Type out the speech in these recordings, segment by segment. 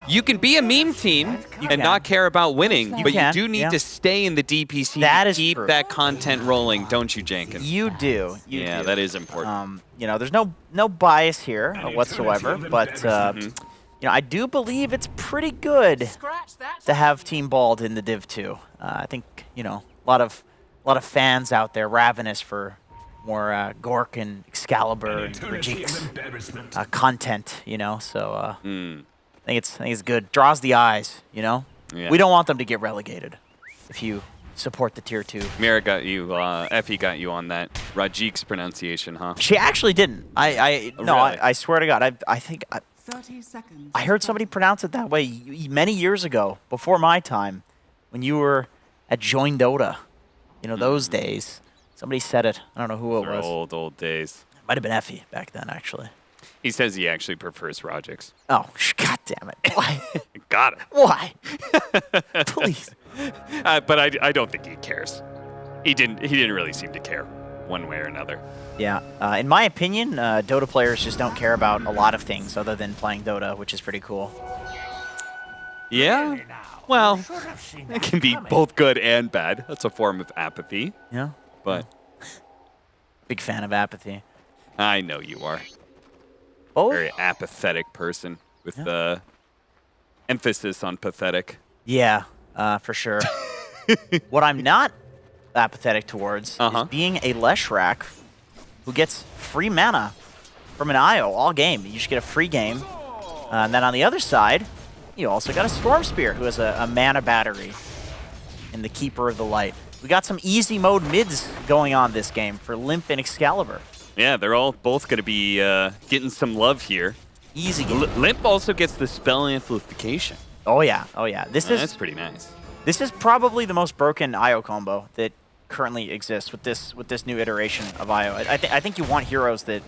You can be a meme team and not care about winning, but you do need to stay in the DPC to keep that content rolling, don't you, Jenkins? You do. Yeah, that is important. You know, there's no bias here whatsoever, but you know, I do believe it's pretty good to have Team Bald in the Div 2. I think, you know, a lot of fans out there ravenous for more Gork and Excalibur and Rajik's content, you know. So I think it's good. Draws the eyes, you know. Yeah. We don't want them to get relegated. If you support the tier 2. Mira got you, Effie got you on that Rajik's pronunciation, huh? She actually didn't. I Really? swear to God, I think 30 seconds. I heard somebody pronounce it that way many years ago, before my time, when you were at Join Dota. You know, those days. Somebody said it. I don't know who it was. Old days. Might have been Effie back then, actually. He says he actually prefers Rajik's. Oh, God damn it. Why? Got it. Why? Please. But I don't think he cares. He didn't really seem to care one way or another. Yeah. In my opinion, Dota players just don't care about a lot of things other than playing Dota, which is pretty cool. Yeah. Well, it can be both good and bad. That's a form of apathy. Yeah. But big fan of apathy. I know you are. Both? Very apathetic person with the emphasis on pathetic. Yeah, for sure. What I'm not apathetic towards is being a Leshrac who gets free mana from an IO all game. You just get a free game. And then on the other side, you also got a Storm Spear who has a mana battery in the Keeper of the Light. We got some easy mode mids going on this game for Limp and Excalibur. Yeah, they're both going to be getting some love here. Easy game. Limp also gets the spell amplification. Oh yeah, oh yeah. That's pretty nice. This is probably the most broken IO combo that currently exists with this new iteration of IO. I think you want heroes that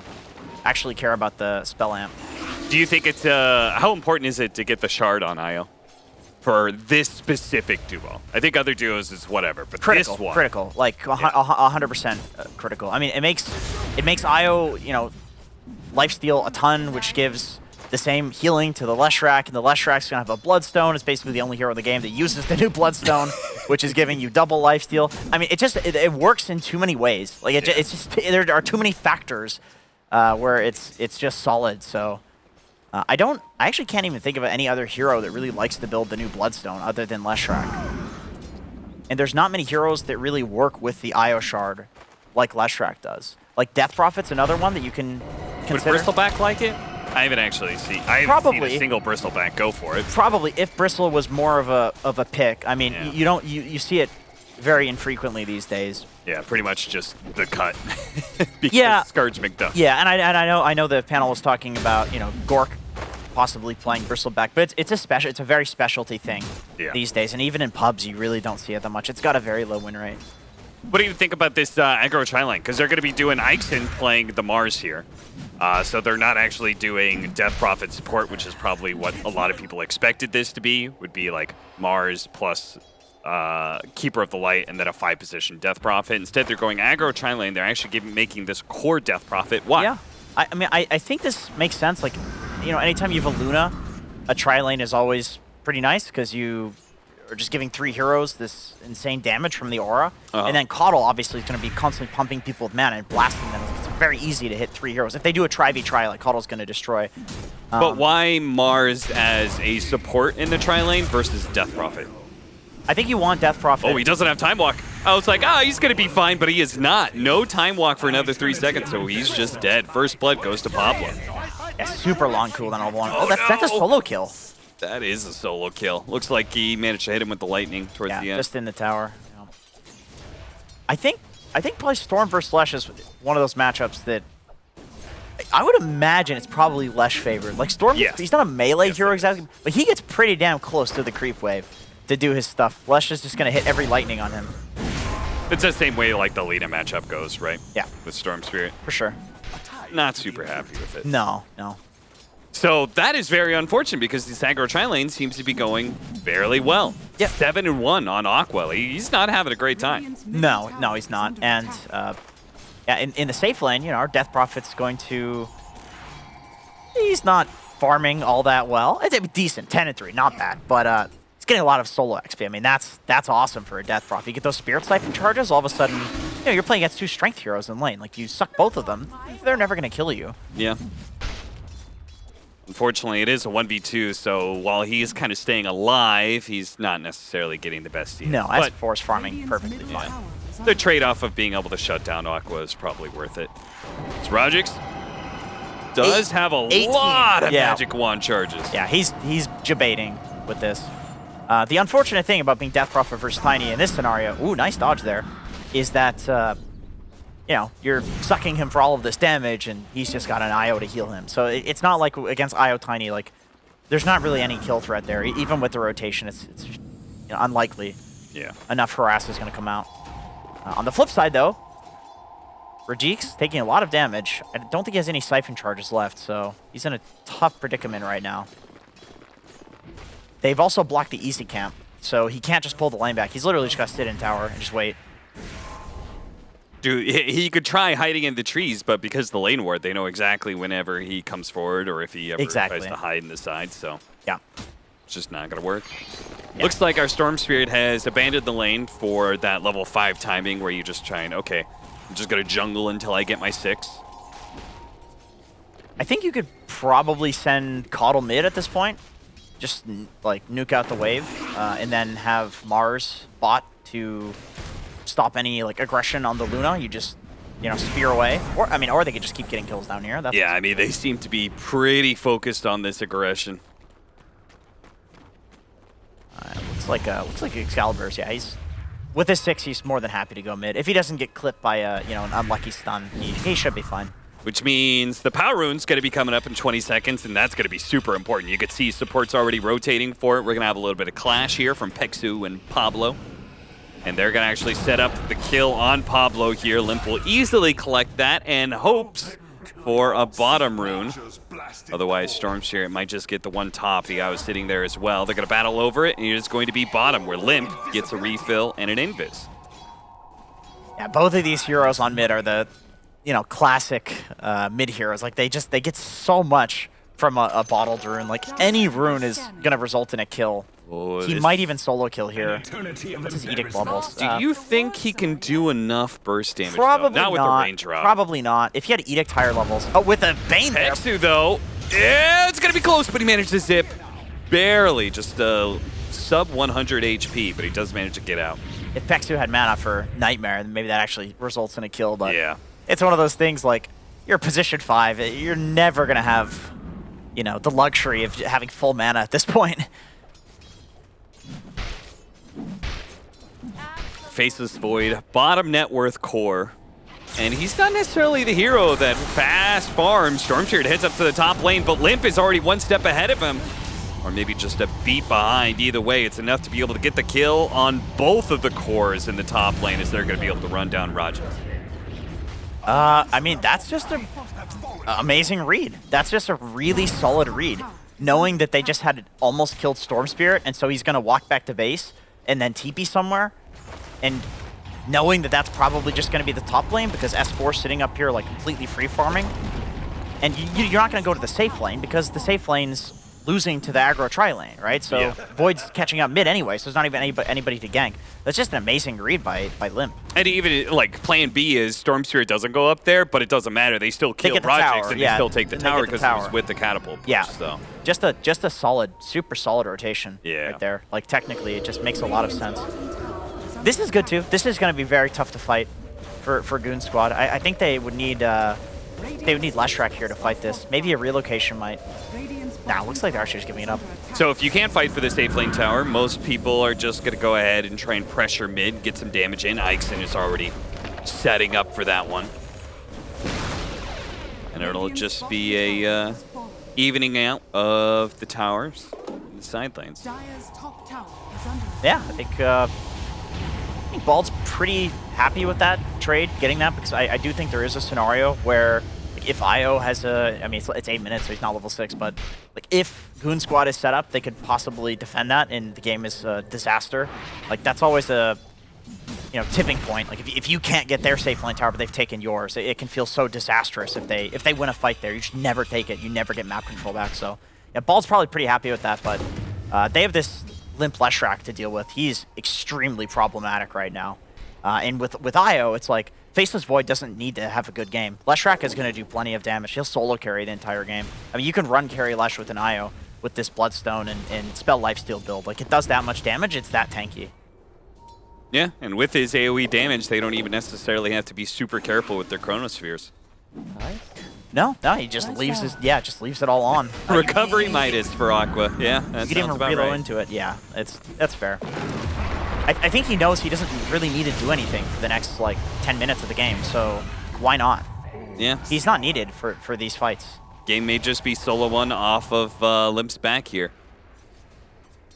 actually care about the spell amp. Do you think it's how important is it to get the shard on IO for this specific duo? I think other duos is whatever, but critical, this one, critical, like 100% critical. I mean, it makes IO, you know, lifesteal a ton, which gives the same healing to the Leshrac, and the Leshrac's gonna have a Bloodstone. It's basically the only hero in the game that uses the new Bloodstone, which is giving you double lifesteal. I mean, it works in too many ways. Like it's just there are too many factors where it's just solid. So I actually can't even think of any other hero that really likes to build the new Bloodstone other than Leshrac. And there's not many heroes that really work with the IO shard like Leshrac does. Like Death Prophet's another one that you can consider. Would Bristleback like it? I haven't actually seen. I haven't seen a single Bristleback go for it. Probably, if Bristle was more of a pick. I mean, you see it very infrequently these days. Yeah, pretty much just the cut. Because yeah, Scourge McDuff. Yeah, and I know the panel was talking about, you know, Gork possibly playing Bristleback, but it's a very specialty thing these days, and even in pubs you really don't see it that much. It's got a very low win rate. What do you think about this aggro tri-lane? Because they're going to be doing Ixen playing the Mars here. So they're not actually doing Death Prophet support, which is probably what a lot of people expected this to be. Would be like Mars plus Keeper of the Light and then a 5-position Death Prophet. Instead, they're going aggro tri-lane. They're actually making this core Death Prophet. Why? Yeah, I mean, I think this makes sense. Like, you know, anytime you have a Luna, a tri-lane is always pretty nice because you are just giving 3 heroes this insane damage from the aura. And then Coddle obviously is going to be constantly pumping people with mana and blasting them. It's very easy to hit 3 heroes. If they do a tri-v-tri, like Coddle's going to destroy. But why Mars as a support in the tri-lane versus Death Prophet? I think you want Death Prophet. Oh, he doesn't have Time Walk. I was like, he's going to be fine, but he is not. No Time Walk for another 3 seconds, so he's just dead. First blood goes to Pablo. Yeah, super long cooldown on one. Oh, that's a solo kill. That is a solo kill. Looks like he managed to hit him with the lightning towards the end. Just in the tower. Yeah. I think probably Storm versus Lesh is one of those matchups that I would imagine it's probably Lesh favored. Like Storm, he's not a melee hero exactly, but he gets pretty damn close to the creep wave to do his stuff. Lesh is just going to hit every lightning on him. It's the same way like the Lina matchup goes, right? Yeah. With Storm Spirit. For sure. Not super happy with it. No. So that is very unfortunate because this aggro tri-lane seems to be going fairly well. Yeah. 7-1 on Aqua. He's not having a great time. No, he's not. And in the safe lane, you know, our Death Prophet's going to... He's not farming all that well. It's decent, 10-3, not bad, but it's getting a lot of solo XP. I mean, that's awesome for a Death Prof. You get those Spirit Siphon charges, all of a sudden, you know, you're playing against 2 strength heroes in lane. Like, you suck both of them, they're never going to kill you. Yeah. Unfortunately, it is a 1v2, so while he's kind of staying alive, he's not necessarily getting the best deal. No, that's force farming perfectly fine. The trade-off of being able to shut down Aqua is probably worth it. Rajix does have a lot of magic wand charges. Yeah, he's debating with this. The unfortunate thing about being Death Prophet versus Tiny in this scenario, ooh, nice dodge there, is that you know, you're sucking him for all of this damage, and he's just got an IO to heal him. So it's not like against IO Tiny, like, there's not really any kill threat there. Even with the rotation, it's you know, unlikely enough harass is going to come out. On the flip side, though, Rajik's taking a lot of damage. I don't think he has any Siphon charges left, so he's in a tough predicament right now. They've also blocked the easy camp, so he can't just pull the lane back. He's literally just got to sit in tower and just wait. Dude, he could try hiding in the trees, but because the lane ward, they know exactly whenever he comes forward or if he ever tries to hide in the side, so yeah, it's just not going to work. Yeah. Looks like our Storm Spirit has abandoned the lane for that level 5 timing where you just try and, okay, I'm just going to jungle until I get my 6. I think you could probably send Coddle mid at this point. Just, like, nuke out the wave, and then have Mars bot to stop any, like, aggression on the Luna. You just, you know, spear away. Or, I mean, or they could just keep getting kills down here. That's yeah, I mean, they seem to be pretty focused on this aggression. looks like Excalibur's. Yeah, he's with his 6. He's more than happy to go mid. If he doesn't get clipped by a an unlucky stun, he should be fine. Which means the power rune's going to be coming up in 20 seconds, and that's going to be super important. You can see support's already rotating for it. We're going to have a little bit of clash here from Pexu and Pablo. And they're going to actually set up the kill on Pablo here. Limp will easily collect that and hopes for a bottom rune. Otherwise, Storm Spirit might just get the one top. The guy was sitting there as well. They're going to battle over it, and it's going to be bottom, where Limp gets a refill and an invis. Yeah, both of these heroes on mid are the classic mid heroes. Like, they get so much from a bottled rune. Like, any rune is going to result in a kill. Oh, he might even solo kill here. What's his Edict bubbles? Do you think he can do enough burst damage? Probably not. With the range drop. Probably not. If he had Edict higher levels. Oh, with a Bane there. Pexu, though. Yeah, it's going to be close, but he managed to zip. Barely. Just sub 100 HP, but he does manage to get out. If Pexu had mana for Nightmare, then maybe that actually results in a kill. But yeah, it's one of those things, like, you're position 5. You're never going to have, the luxury of having full mana at this point. Faceless Void, bottom net worth core. And he's not necessarily the hero that fast farms. Storm Spirit heads up to the top lane, but Limp is already one step ahead of him. Or maybe just a beat behind. Either way, it's enough to be able to get the kill on both of the cores in the top lane as they're going to be able to run down Rajas. I mean, that's just an amazing read. That's just a really solid read. Knowing that they just had almost killed Storm Spirit, and so he's going to walk back to base and then TP somewhere. And knowing that that's probably just going to be the top lane because S4 is sitting up here, like, completely free farming. And you're not going to go to the safe lane because the safe lane's losing to the aggro tri lane, right? So yeah. Void's catching up mid anyway, so there's not even anybody to gank. That's just an amazing read by Limp. And even, like, plan B is Storm Spirit doesn't go up there, but it doesn't matter. They still kill Rajix, and they still take the tower because it was with the catapult push, yeah. So. Just a solid, super solid rotation right there. Like, technically, it just makes a lot of sense. This is good, too. This is going to be very tough to fight for Goon Squad. I think they would need Leshrac here to fight this. Maybe a relocation might. Nah, looks like they're actually just giving it up. So if you can't fight for the safe lane tower, most people are just going to go ahead and try and pressure mid, get some damage in. Ixon is already setting up for that one. And it'll just be a evening out of the towers in the side lanes. Yeah, I think Bald's pretty happy with that trade, getting that, because I do think there is a scenario where, like, if IO has I mean, it's 8 minutes, so he's not level 6, but, like, if Goon Squad is set up, they could possibly defend that, and the game is a disaster. Like, that's always a tipping point. Like if you can't get their safe lane tower, but they've taken yours, it can feel so disastrous if they win a fight there. You just never take it. You never get map control back. So yeah, Bald's probably pretty happy with that, but they have this Limp Leshrac to deal with. He's extremely problematic right now. And with Io, it's like Faceless Void doesn't need to have a good game. Leshrac is going to do plenty of damage. He'll solo carry the entire game. I mean, you can run carry Lesh with an Io with this Bloodstone and Spell Lifesteal build. Like, it does that much damage. It's that tanky. Yeah, and with his AoE damage, they don't even necessarily have to be super careful with their Chronospheres. No, he just leaves just leaves it all on. Recovery Midas for Aqua. Yeah, that you can even reload right. into it. Yeah, that's fair. I think he knows he doesn't really need to do anything for the next like 10 minutes of the game, so why not? Yeah. He's not needed for these fights. Game may just be solo one off of Limp's back here.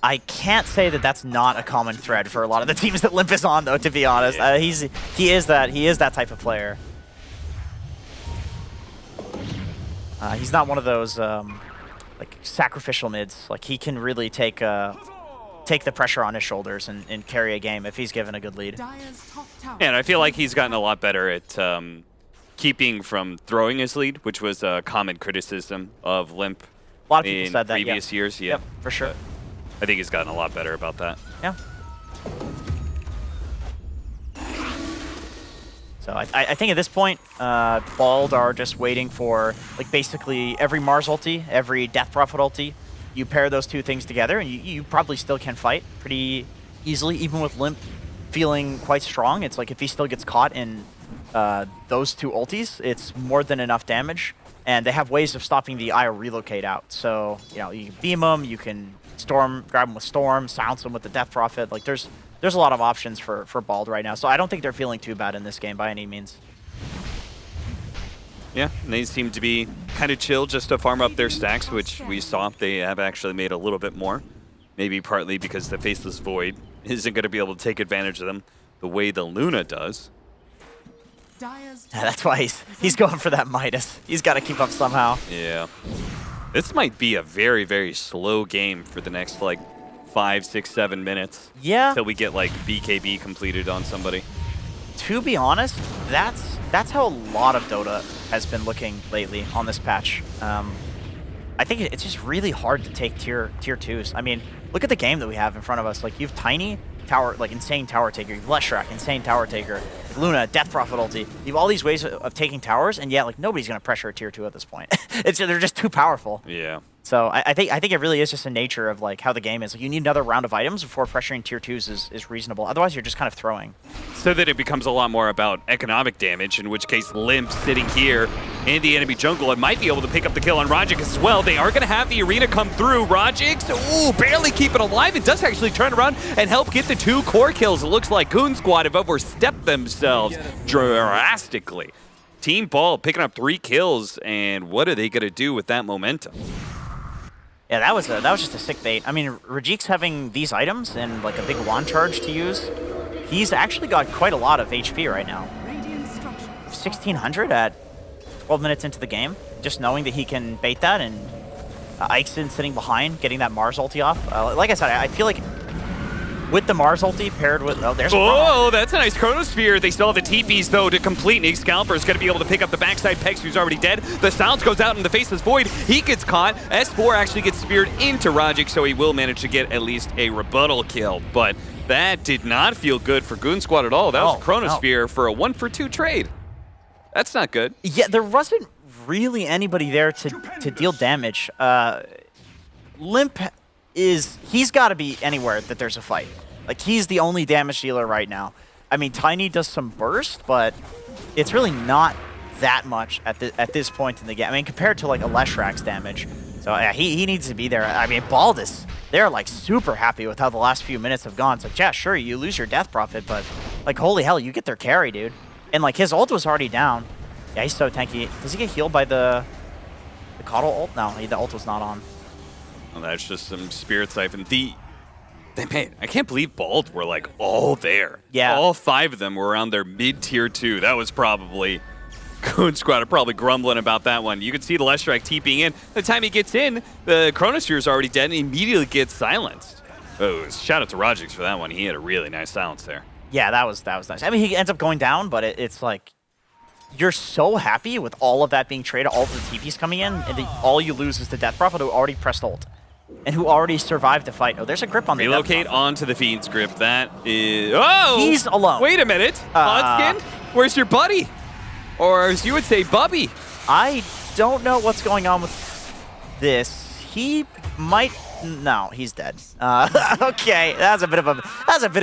I can't say that that's not a common thread for a lot of the teams that Limp is on, though. To be honest, Yeah. he is that type of player. He's not one of those like sacrificial mids. Like he can really take the pressure on his shoulders and carry a game if he's given a good lead. And I feel like he's gotten a lot better at keeping from throwing his lead, which was a common criticism of Limp A lot of people in said that. previous years. Yeah, Yep, for sure. But I think he's gotten a lot better about that. Yeah. So I think at this point, Bald are just waiting for like basically every Mars ulti, every Death Prophet ulti. You pair those two things together, and you probably still can fight pretty easily, even with Limp feeling quite strong. It's like if he still gets caught in those two ultis, it's more than enough damage. And they have ways of stopping the IO relocate out. So, you can beam them, you can grab them with Storm, silence them with the Death Prophet. Like there's a lot of options for Bald right now. So I don't think they're feeling too bad in this game by any means. Yeah, and they seem to be kind of chill just to farm up their stacks, which we saw they have actually made a little bit more. Maybe partly because the Faceless Void isn't going to be able to take advantage of them the way the Luna does. That's why he's going for that Midas. He's got to keep up somehow. Yeah. This might be a very, very slow game for the next, like, 5, 6, 7 minutes. Yeah. Until we get, like, BKB completed on somebody. To be honest, that's how a lot of Dota has been looking lately on this patch. I think it's just really hard to take tier 2s. I mean, look at the game that we have in front of us. Like, you have Tiny, tower, like insane tower taker. You have Leshrac, insane tower taker. Luna, Death Prophet ulti. You have all these ways of taking towers, and yet like nobody's gonna pressure a tier 2 at this point. They're just too powerful. Yeah. So I think it really is just a nature of like how the game is. Like, you need another round of items before pressuring tier 2s is reasonable. Otherwise, you're just kind of throwing. So that it becomes a lot more about economic damage, in which case Limp sitting here in the enemy jungle and might be able to pick up the kill on Rajix as well. They are going to have the arena come through. Rajix, ooh, barely keep it alive. It does actually turn around and help get the 2 core kills. It looks like Goon Squad have overstepped themselves drastically. Team Ball picking up 3 kills, and what are they going to do with that momentum? Yeah, that was just a sick bait. I mean, Rajik's having these items and like a big wand charge to use. He's actually got quite a lot of HP right now. 1600 at 12 minutes into the game. Just knowing that he can bait that, and Ixon sitting behind, getting that Mars ulti off. Like I said, I feel like with the Mars ulti paired with... Oh, there's Oh, that's a nice Chronosphere. They still have the TPs, though, to complete. Nick Scalper is going to be able to pick up the backside. Pex, who's already dead. The silence goes out in the Faceless Void. He gets caught. S4 actually gets speared into Rajik, so he will manage to get at least a rebuttal kill. But that did not feel good for Goon Squad at all. That was Chronosphere for a 1-for-2 trade. That's not good. Yeah, there wasn't really anybody there to deal damage. Limp he's got to be anywhere that there's a fight. Like, he's the only damage dealer right now. I mean, Tiny does some burst, but it's really not that much at this point in the game. I mean, compared to like a Leshrac's damage. So yeah, he needs to be there. I mean, Baldus, they're like super happy with how the last few minutes have gone. It's like, yeah, sure, you lose your Death Prophet, but like, holy hell, you get their carry, dude. And like, his ult was already down. Yeah, he's so tanky. Does he get healed by the Coddle ult? No, the ult was not on. Well, that's just some Spirit Siphon. Man, I can't believe Bald were like all there. Yeah. All 5 of them were around their mid-tier 2. That was probably... Goon Squad are probably grumbling about that one. You can see the Leshrac TPing in. By the time he gets in, the Chronosphere is already dead and he immediately gets silenced. Oh, shout out to Rajix for that one. He had a really nice silence there. Yeah, that was nice. I mean, he ends up going down, but it's like you're so happy with all of that being traded, all of the TPs coming in, and all you lose is the Death Prophet who already pressed ult and who already survived the fight. Oh, there's a grip on the Relocate onto the Fiend's grip. That is... Oh! He's alone. Wait a minute. Godskin, where's your buddy? Or as you would say, Bubby. I don't know what's going on with this. He might... No, he's dead. Okay, that's a bit of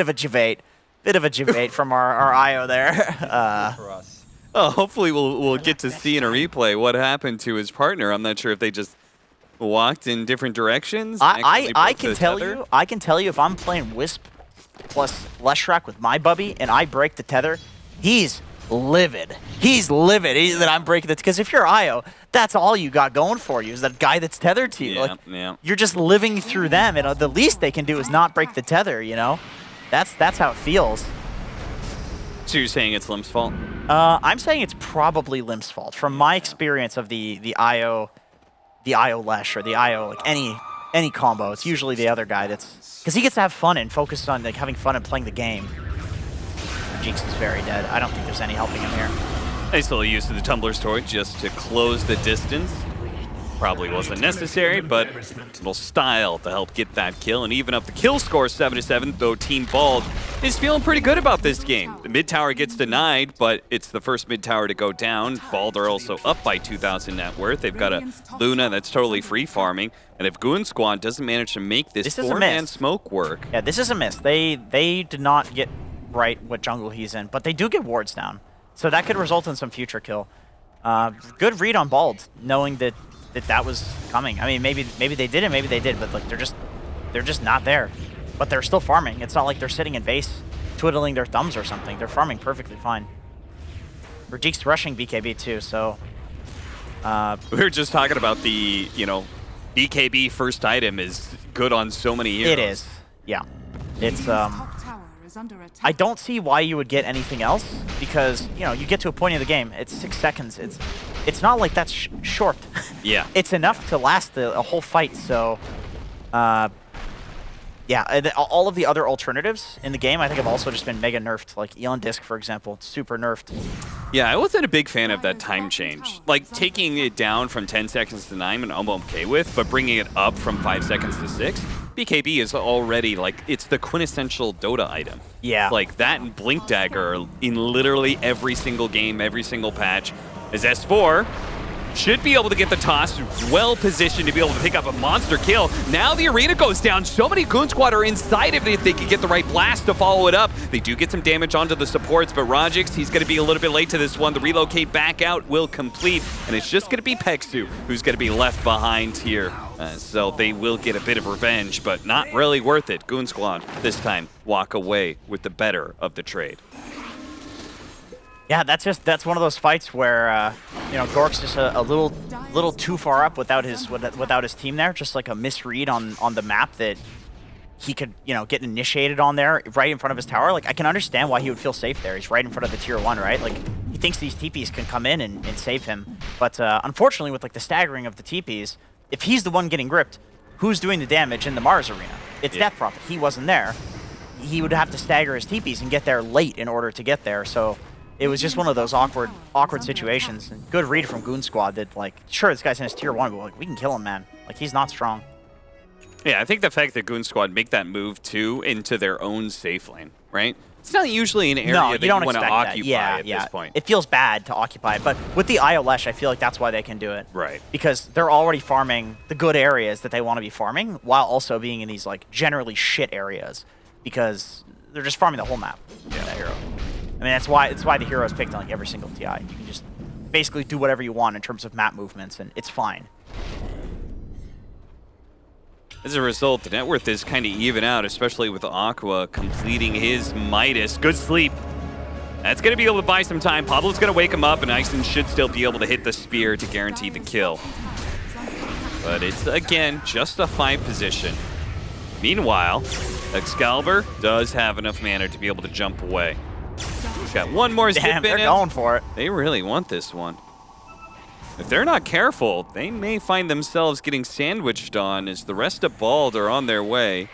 a debate. Bit of a debate from our IO there. For us. Oh, hopefully we'll get to see in a replay what happened to his partner. I'm not sure if they just walked in different directions. I can tell you if I'm playing Wisp plus Leshrac with my Bubby and I break the tether, he's livid. He's livid that I'm breaking the because if you're IO, that's all you got going for you is that guy that's tethered to you. Yeah, like, yeah. You're just living through them, and the least they can do is not break the tether. You know, that's how it feels. So you're saying it's Lim's fault? I'm saying it's probably Lim's fault. From my experience of the IO Lesh or the IO like any combo, it's usually the other guy that's because he gets to have fun and focus on like having fun and playing the game. Jinx is very dead. I don't think there's any helping him here. Nice little use of the Tumbler's Torch just to close the distance. Probably wasn't necessary, but a little style to help get that kill and even up the kill score 7-7, though Team Bald is feeling pretty good about this game. The mid tower gets denied, but it's the first mid tower to go down. Bald are also up by 2,000 net worth. They've got a Luna that's totally free farming, and if GoonSquad doesn't manage to make this four-man smoke work... Yeah, this is a miss. They did not get right what jungle he's in, but they do get wards down. So that could result in some future kill. Good read on Bald, knowing that was coming. I mean, maybe they didn't, maybe they did, but like they're just not there. But they're still farming. It's not like they're sitting in base, twiddling their thumbs or something. They're farming perfectly fine. Rajik's rushing BKB too, so. We were just talking about the, BKB first item is good on so many heroes. It is, yeah. It's I don't see why you would get anything else because you get to a point in the game. It's 6 seconds. It's not like that's short. Yeah. It's enough to last a whole fight. So, yeah. All of the other alternatives in the game, I think, have also just been mega nerfed. Like Elon Disc, for example, super nerfed. Yeah, I wasn't a big fan of that time change. Like taking it down from 10 seconds to 9, I'm okay with, but bringing it up from 5 seconds to 6. BKB is already, it's the quintessential Dota item. Yeah. Like, that and Blink Dagger are in literally every single game, every single patch. As S4 should be able to get the toss, well positioned to be able to pick up a monster kill. Now the arena goes down. So many Goon Squad are inside of it if they could get the right blast to follow it up. They do get some damage onto the supports, but Rajix, he's going to be a little bit late to this one. The relocate back out will complete, and it's just going to be Peksu who's going to be left behind here. So they will get a bit of revenge, but not really worth it. Goon Squad this time walk away with the better of the trade. Yeah, that's one of those fights where Gork's just a little too far up without his team there, just like a misread on the map that he could get initiated on there right in front of his tower. Like I can understand why he would feel safe there. He's right in front of the tier 1, right? Like he thinks these TPs can come in and save him, but unfortunately with like the staggering of the TPs, if he's the one getting gripped, who's doing the damage in the Mars arena? It's Death Prophet. He wasn't there. He would have to stagger his TPs and get there late in order to get there. So. It was just one of those awkward situations. And good read from Goon Squad that, sure, this guy's in his tier 1, but, we can kill him, man. He's not strong. Yeah, I think the fact that Goon Squad make that move, too, into their own safe lane, right? It's not usually an area that you want to occupy at this point. It feels bad to occupy it, but with the IO Lesh, I feel like that's why they can do it. Right. Because they're already farming the good areas that they want to be farming, while also being in these, generally shit areas. Because they're just farming the whole map. Yeah. That hero. I mean, that's why the hero is picked on every single TI. You can just basically do whatever you want in terms of map movements, and it's fine. As a result, the net worth is kind of even out, especially with Aqua completing his Midas. Good sleep. That's going to be able to buy some time. Pablo's going to wake him up, and Ison should still be able to hit the spear to guarantee the kill. But it's, again, just a 5 position. Meanwhile, Excalibur does have enough mana to be able to jump away. He's got one more zip in him. They're going for it. They really want this one. If they're not careful, they may find themselves getting sandwiched on as the rest of Bald are on their way.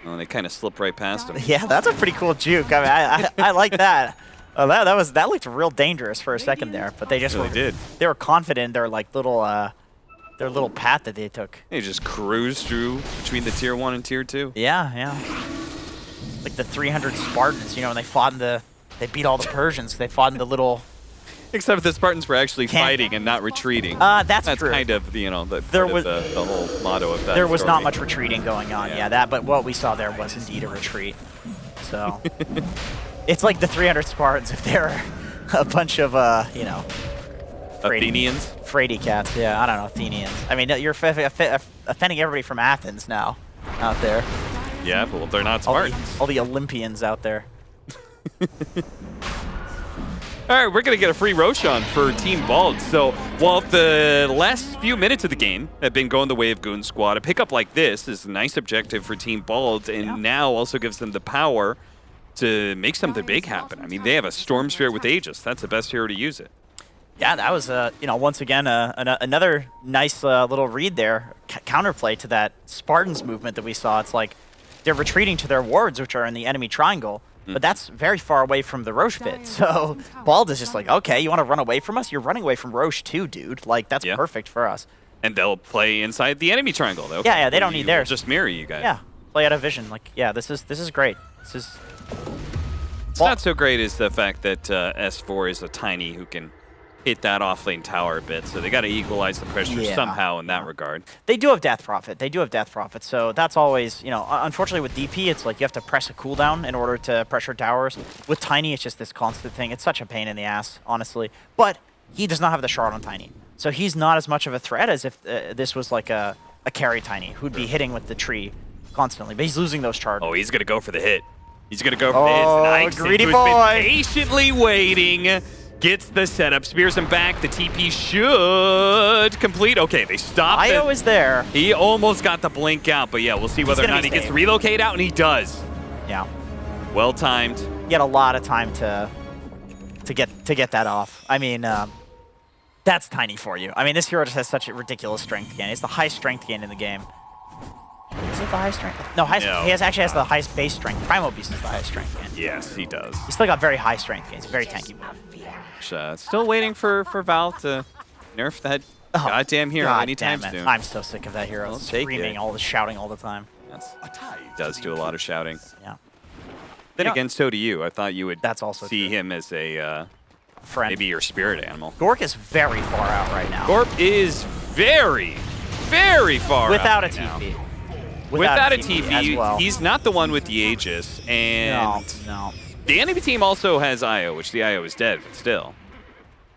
Oh, they kind of slip right past him. Yeah, that's a pretty cool juke. I mean, I like that. That looked real dangerous for a second there, but they just Really did. They were confident in their like their little path that they took. They just cruised through between the tier 1 and tier 2. Yeah, yeah. Like the 300 Spartans, you know, when they beat all the Persians. They fought in the little. Except the Spartans were actually fighting and not retreating. That's true. Kind of, you know, the whole motto of that. There was story. not much retreating going on. Yeah, but what we saw there was indeed a retreat. So it's like the 300 Spartans if they're a bunch of you know, Athenians. Fraidy cats. Yeah, I don't know, Athenians. I mean, you're offending everybody from Athens now out there. Yeah, but well, they're not Spartans. All the Olympians out there. All right, we're going to get a free Roshan for Team Bald. So while the last few minutes of the game have been going the way of Goon Squad, a pickup like this is a nice objective for Team Bald, and now also gives them the power to make something big happen. I mean, they have a Storm Spirit with Aegis. That's the best hero to use it. Yeah, that was, you know, once again, another nice little read there, counterplay to that Spartans movement that we saw. It's like they're retreating to their wards, which are in the enemy triangle. But that's very far away from the Roche pit. So Bald is just like, okay, you want to run away from us? You're running away from Roche too, dude. Like, that's perfect for us. And they'll play inside the enemy triangle. Though. Yeah, they don't need theirs. Just mirror you guys. Yeah, play out of vision. Like, yeah, this is great. This is. It's not so great is the fact that S4 is a tiny who can hit that off-lane tower a bit, so they got to equalize the pressure somehow in that regard. They do have Death Prophet. So that's always, you know, unfortunately with DP, it's like you have to press a cooldown in order to pressure towers. With Tiny, it's just this constant thing. It's such a pain in the ass, honestly. But he does not have the shard on Tiny. So he's not as much of a threat as if this was like a carry Tiny, who'd be hitting with the tree constantly. But he's losing those charges. Oh, he's going to go for the hit. He's going to go for the hit. And greedy who's boy. Been patiently waiting. Gets the setup, spears him back. The TP should complete. Okay, they stopped it. Io is there. He almost got the blink out, but yeah, we'll see whether or not he gets to relocate out, and he does. Yeah. Well timed. He had a lot of time to get that off. I mean, that's Tiny for you. I mean, this hero just has such a ridiculous strength gain. It's the highest strength gain in the game. Is it the highest strength? No, he actually has the highest base strength. Primo Beast is the highest strength gain. Yes, he does. He's still got very high strength gains. Very tanky move. Still waiting for Val to nerf that goddamn hero anytime soon. I'm so sick of that hero. Screaming, all the shouting all the time. Yes. He does do a lot of shouting. Yeah. Then again, so do you. I thought you would see him as a friend. Maybe your spirit animal. Gork is very far out right now. Gork is very, very far without out a TP. Now. Without a TP, as well. He's not the one with the Aegis, and no. The enemy team also has Io, which the Io is dead, but still.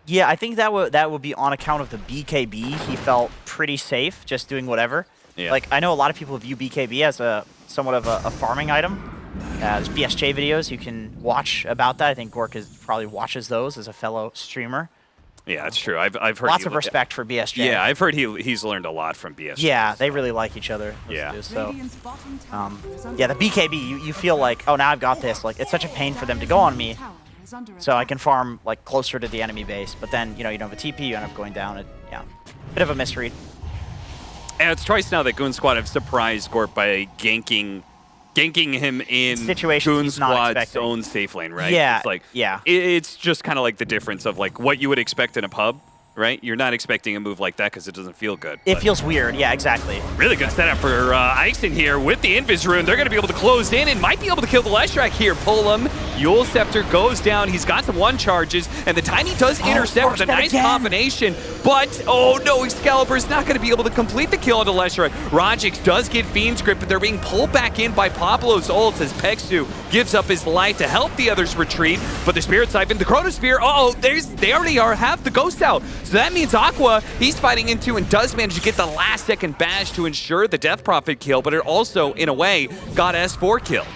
Yeah, I think that would be on account of the BKB. He felt pretty safe just doing whatever. Yeah. Like, I know a lot of people view BKB as somewhat of a farming item. There's BSJ videos you can watch about that. I think Gork probably watches those as a fellow streamer. Yeah, that's true. I've heard lots of respect for BSJ. Yeah, I've heard he's learned a lot from BSJ. Yeah, they really like each other. Yeah. So, yeah, the BKB, you feel like, oh, now I've got this. Like, it's such a pain for them to go on me, so I can farm like closer to the enemy base. But then, you know, you don't have a TP, you end up going down. Bit of a misread. And it's twice now that Goon Squad have surprised Gork by ganking him in Goon Squad's own safe lane, right? Yeah, it's like, it's just kind of like the difference of like what you would expect in a pub, right? You're not expecting a move like that because it doesn't feel good. It feels weird, yeah, exactly. Really good setup for Ixon here with the Invis Rune. They're going to be able to close in and might be able to kill the Leshrac here. Pull him. Yule Scepter goes down. He's got some one charges, and the Tiny does intercept with a nice combination. But, oh no, Excalibur's not going to be able to complete the kill onto Leshrac. Rajix does get Fiend's Grip, but they're being pulled back in by Pablo's ult as Pexu gives up his life to help the others retreat. But the Spirit Siphon, the Chronosphere, they already have the Ghost out. So that means Aqua, he's fighting into and does manage to get the last second bash to ensure the Death Prophet kill, but it also, in a way, got S4 killed.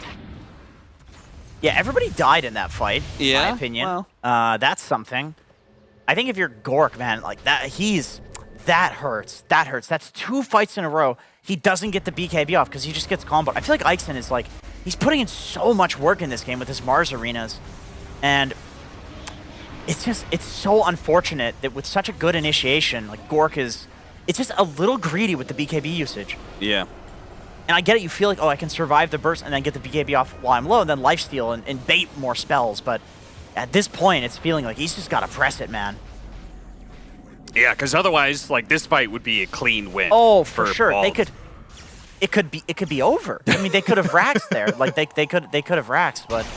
Yeah, everybody died in that fight, in my opinion. Well. That's something. I think if you're Gork, man, like that hurts. That hurts. That's 2 fights in a row. He doesn't get the BKB off because he just gets comboed. I feel like Ixon is like, he's putting in so much work in this game with his Mars arenas. And it's so unfortunate that with such a good initiation, like Gork it's just a little greedy with the BKB usage. Yeah. And I get it, you feel like, oh, I can survive the burst and then get the BKB off while I'm low, and then lifesteal and bait more spells. But at this point, it's feeling like he's just got to press it, man. Yeah, because otherwise, like, this fight would be a clean win. Oh, for sure. Bald. They could. It could be over. I mean, they could have Raxed there. Like they could have Raxed, but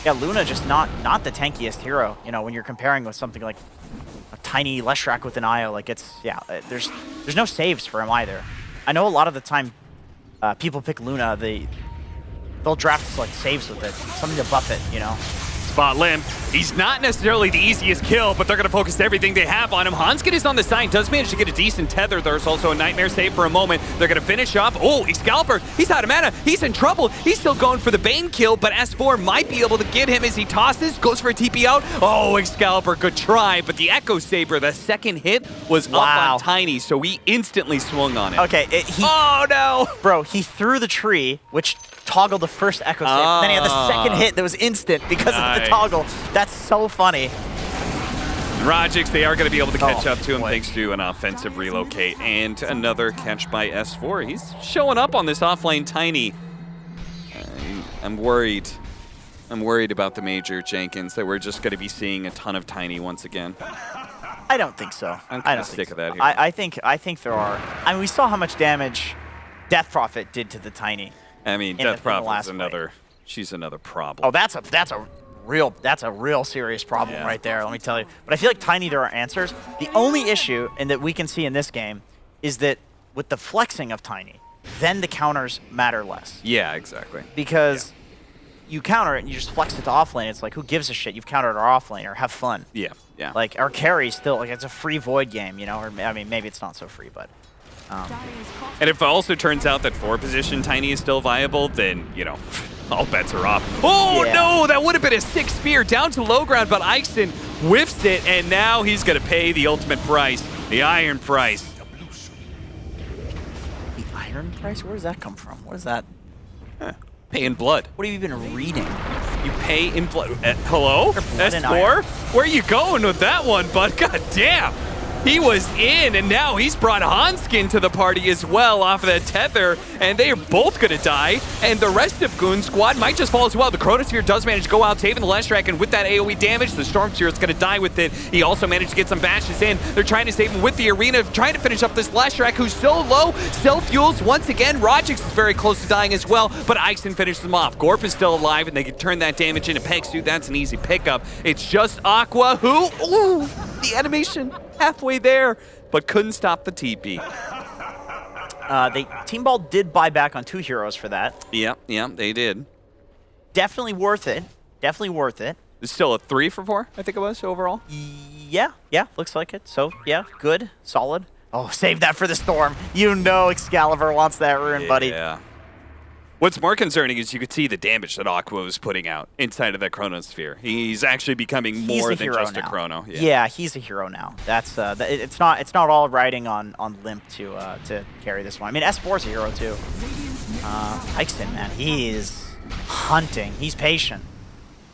yeah, Luna just not the tankiest hero. You know, when you're comparing with something like a tiny Leshrac with an IO, like there's no saves for him either. I know a lot of the time people pick Luna, they'll draft like saves with it, something to buff it, you know. Spot limp. He's not necessarily the easiest kill, but they're going to focus everything they have on him. Hanskin is on the side, does manage to get a decent tether. There's also a Nightmare save for a moment. They're going to finish off. Oh, Excalibur, he's out of mana. He's in trouble. He's still going for the Bane kill, but S4 might be able to get him as he tosses, goes for a TP out. Oh, Excalibur, good try, but the Echo Saber, the second hit was up on Tiny, so he instantly swung on it. Okay, oh no! Bro, he threw the tree, which toggled the first Echo Save, and then he had the second hit that was instant because of the toggle. That's so funny. Rajix, they are going to be able to catch up to him thanks to an offensive relocate and another catch by S4. He's showing up on this offlane Tiny. I'm worried. I'm worried about the major, Jenkins, that we're just going to be seeing a ton of Tiny once again. I don't think so. I don't think so. That here. I think there are. I mean, we saw how much damage Death Prophet did to the Tiny. I mean, Death Prophet is another. She's another problem. Oh, that's a real serious problem right there. Let me tell you. But I feel like Tiny, there are answers. The only issue, and that we can see in this game, is that with the flexing of Tiny, then the counters matter less. Yeah, exactly. Because you counter it and you just flex it to offlane. It's like, who gives a shit? You've countered our offlane, or have fun. Yeah, yeah. Like our carry still, like it's a free Void game, you know. Or I mean, maybe it's not so free, but. And if it also turns out that 4-position Tiny is still viable, then, you know, all bets are off. Oh, no! That would have been a 6 spear down to low ground, but Ixon whiffs it, and now he's going to pay the ultimate price, the iron price. The iron price? Where does that come from? What is that? Pay in blood. What have you been reading? You pay in blood. Hello? S4? Where are you going with that one, bud? God damn! He was in, and now he's brought Hanskin to the party as well off of that tether, and they are both going to die, and the rest of Goon Squad might just fall as well. The Chronosphere does manage to go out, saving the Leshrac, and with that AoE damage, the Storm Sphere is going to die with it. He also managed to get some bashes in. They're trying to save him with the Arena, trying to finish up this Leshrac, who's so low. Self-fuels once again. Rajix is very close to dying as well, but Ixon finishes him off. Gorp is still alive, and they can turn that damage into Peg Suit. That's an easy pickup. It's just Aqua, who... Ooh, the animation halfway there, but couldn't stop the TP. Team Ball did buy back on 2 heroes for that. Yeah, they did. Definitely worth it. Definitely worth it. It's still a 3 for 4, I think it was, overall. Yeah, looks like it. So, yeah, good, solid. Oh, save that for the Storm. You know Excalibur wants that rune, buddy. Yeah. What's more concerning is you could see the damage that Aqua was putting out inside of that Chronosphere. He's actually becoming more than just a Chrono. Yeah, he's a hero now. That's it's not all riding on Limp to carry this one. I mean, S4's a hero too. Ixon, man, he is hunting. He's patient.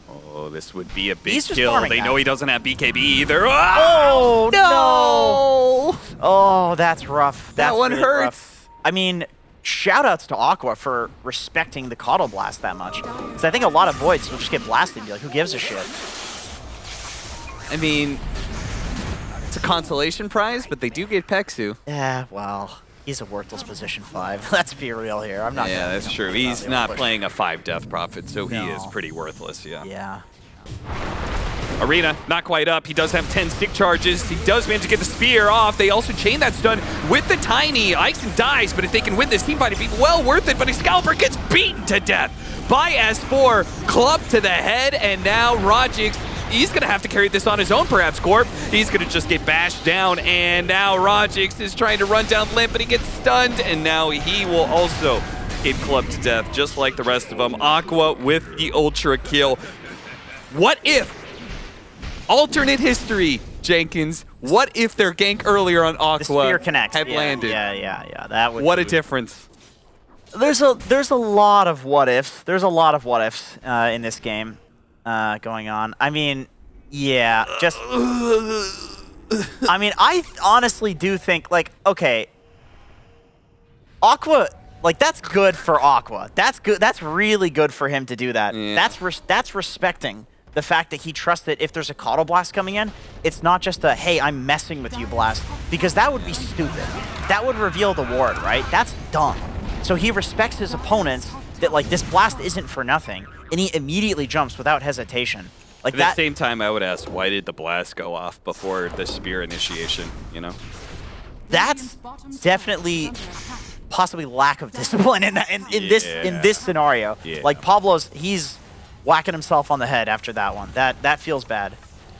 Oh, this would be a big kill. They know he doesn't have BKB either. Oh no! Oh, that's rough. That one really hurts. Rough. I mean, shoutouts to Aqua for respecting the Caudal Blast that much. Because I think a lot of Voids will just get blasted and be like, who gives a shit? I mean, it's a consolation prize, but they do get Peksu. Yeah, well, he's a worthless position 5. Let's be real here. I'm not. Yeah, that's true. He's not playing a 5 Death Prophet, so he is pretty worthless. Yeah. Arena, not quite up. He does have 10 stick charges. He does manage to get the spear off. They also chain that stun with the Tiny. Ixon dies, but if they can win this team fight, it'd be well worth it. But Excalibur gets beaten to death by S4. Club to the head, and now Rajix, he's going to have to carry this on his own, perhaps, Gorp. He's going to just get bashed down, and now Rajix is trying to run down Limp, but he gets stunned, and now he will also get clubbed to death, just like the rest of them. Aqua with the Ultra kill. What if? Alternate history, Jenkins. What if their gank earlier on Aqua the spear connects. had landed? Yeah. That would. What a difference. There's a lot of what ifs. There's a lot of what ifs in this game going on. I mean, yeah, just. I mean, I honestly do think, like, okay, Aqua like, that's good for Aqua. That's good. That's really good for him to do that. Yeah. That's respecting the fact that he trusts that if there's a Caudal Blast coming in, it's not just a, hey, I'm messing with you blast, because that would be stupid. That would reveal the ward, right? That's dumb. So he respects his opponents that, like, this blast isn't for nothing, and he immediately jumps without hesitation. Like At the same time, I would ask, why did the blast go off before the spear initiation, you know? That's definitely possibly lack of discipline in this scenario. Yeah. Like he's whacking himself on the head after that one. That feels bad.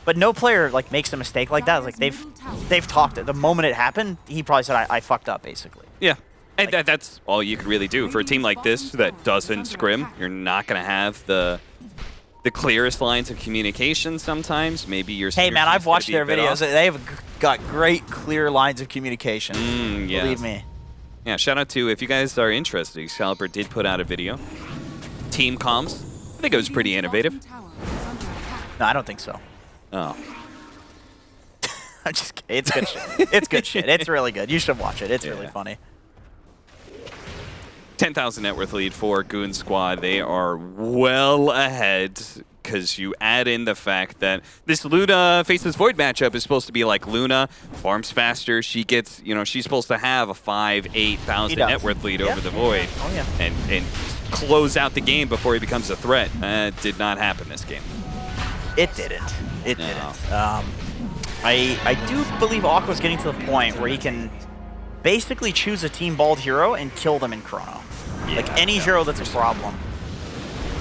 But no player like makes a mistake like that. Like they've talked it. The moment it happened, he probably said I fucked up basically. Yeah. And that's all you could really do. For a team like this that doesn't scrim, you're not going to have the clearest lines of communication sometimes. Maybe your Hey man, I've watched their videos. They have got great clear lines of communication. Yes. Believe me. Yeah, shout out to, if you guys are interested, Excalibur did put out a video. Team comms. I think it was pretty innovative. No, I don't think so. Oh. I'm just kidding. It's good shit. It's good shit. It's really good. You should watch it. It's really funny. 10,000 net worth lead for Goon Squad. They are well ahead because you add in the fact that this Luna faces Void matchup is supposed to be like Luna farms faster. She gets, you know, she's supposed to have a 8,000 net worth lead over the Void. Oh, yeah. And close out the game before he becomes a threat. That did not happen this game. It didn't. It didn't. I do believe Aqua's getting to the point where he can basically choose a team bald hero and kill them in chrono. Yeah, like any hero that's a problem.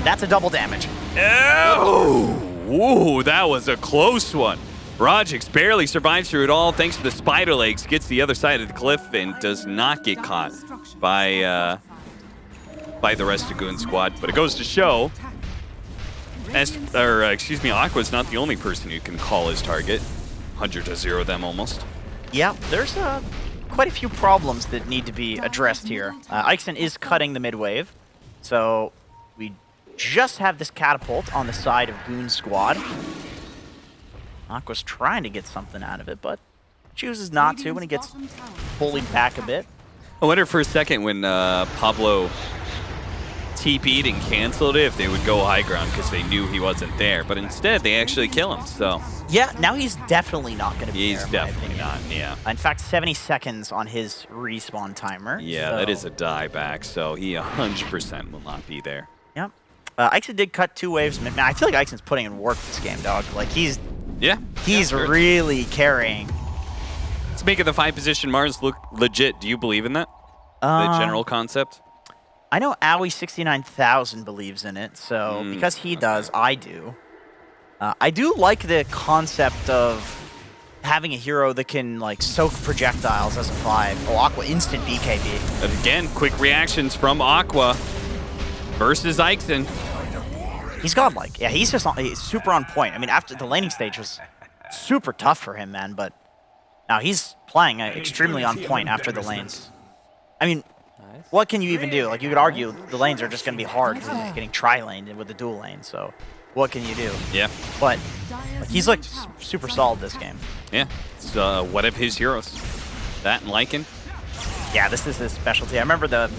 That's a double damage. Oh! Ooh, that was a close one. Rajix barely survives through it all thanks to the spider legs, gets the other side of the cliff and does not get caught by the rest of Goon Squad. But it goes to show, Aqua's not the only person who can call his target. 100-0 them almost. Yeah, there's quite a few problems that need to be addressed here. Ixen is cutting the mid wave, so we just have this catapult on the side of Goon Squad. Aqua's trying to get something out of it, but chooses not to when he gets bullied back a bit. I wonder for a second when Pablo TP'd and canceled it if they would go high ground because they knew he wasn't there, but instead they actually kill him, so. Yeah, now he's definitely not going to be there. He's definitely not, yeah. In fact, 70 seconds on his respawn timer. Yeah, so. That is a dieback, so he 100% will not be there. Yep. Ixen did cut 2 waves. Man, I feel like Ixen's putting in work this game, dog. Like, he's really carrying. It's making the 5-position Mars look legit. Do you believe in that? The general concept? I know Owie69000 believes in it, so because he does, I do. I do like the concept of having a hero that can like soak projectiles as a 5. Oh, Aqua instant BKB. And again, quick reactions from Aqua versus Ixen. He's godlike. Yeah, he's super on point. I mean, after the laning stage was super tough for him, man, but now he's playing extremely on point after the lanes. I mean, what can you even do? Like, you could argue the lanes are just going to be hard because he's getting tri-laned with the dual lane, so what can you do? Yeah. But he's looked super solid this game. Yeah. It's one of his heroes. That and Lycan. Yeah, this is his specialty. I remember the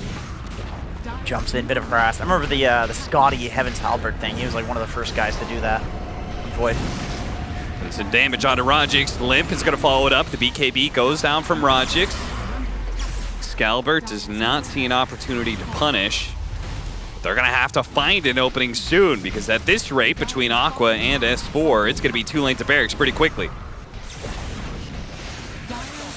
jumps in, bit of harass. I remember the Scotty Heaven's Halberd thing. He was like one of the first guys to do that. Void. And some damage onto Rajix. Limp is going to follow it up. The BKB goes down from Rajix. Excalibur does not see an opportunity to punish. They're going to have to find an opening soon because at this rate between Aqua and S4, it's going to be 2 lanes of barracks pretty quickly.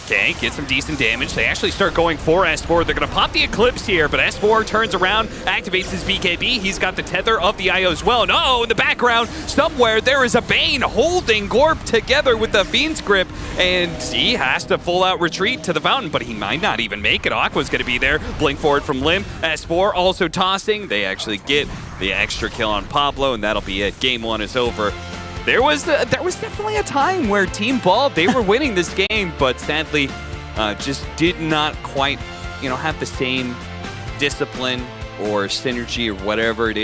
Okay, get some decent damage. They actually start going for S4. They're going to pop the Eclipse here, but S4 turns around, activates his BKB. He's got the tether of the IO as well. No, in the background, somewhere, there is a Bane holding Gorp together with the Fiend's Grip, and he has to full out retreat to the fountain, but he might not even make it. Aqua's going to be there. Blink forward from Limp. S4 also tossing. They actually get the extra kill on Pablo, and that'll be it. Game 1 is over. There was definitely a time where Team Ball, they were winning this game, but sadly just did not quite, have the same discipline or synergy or whatever it is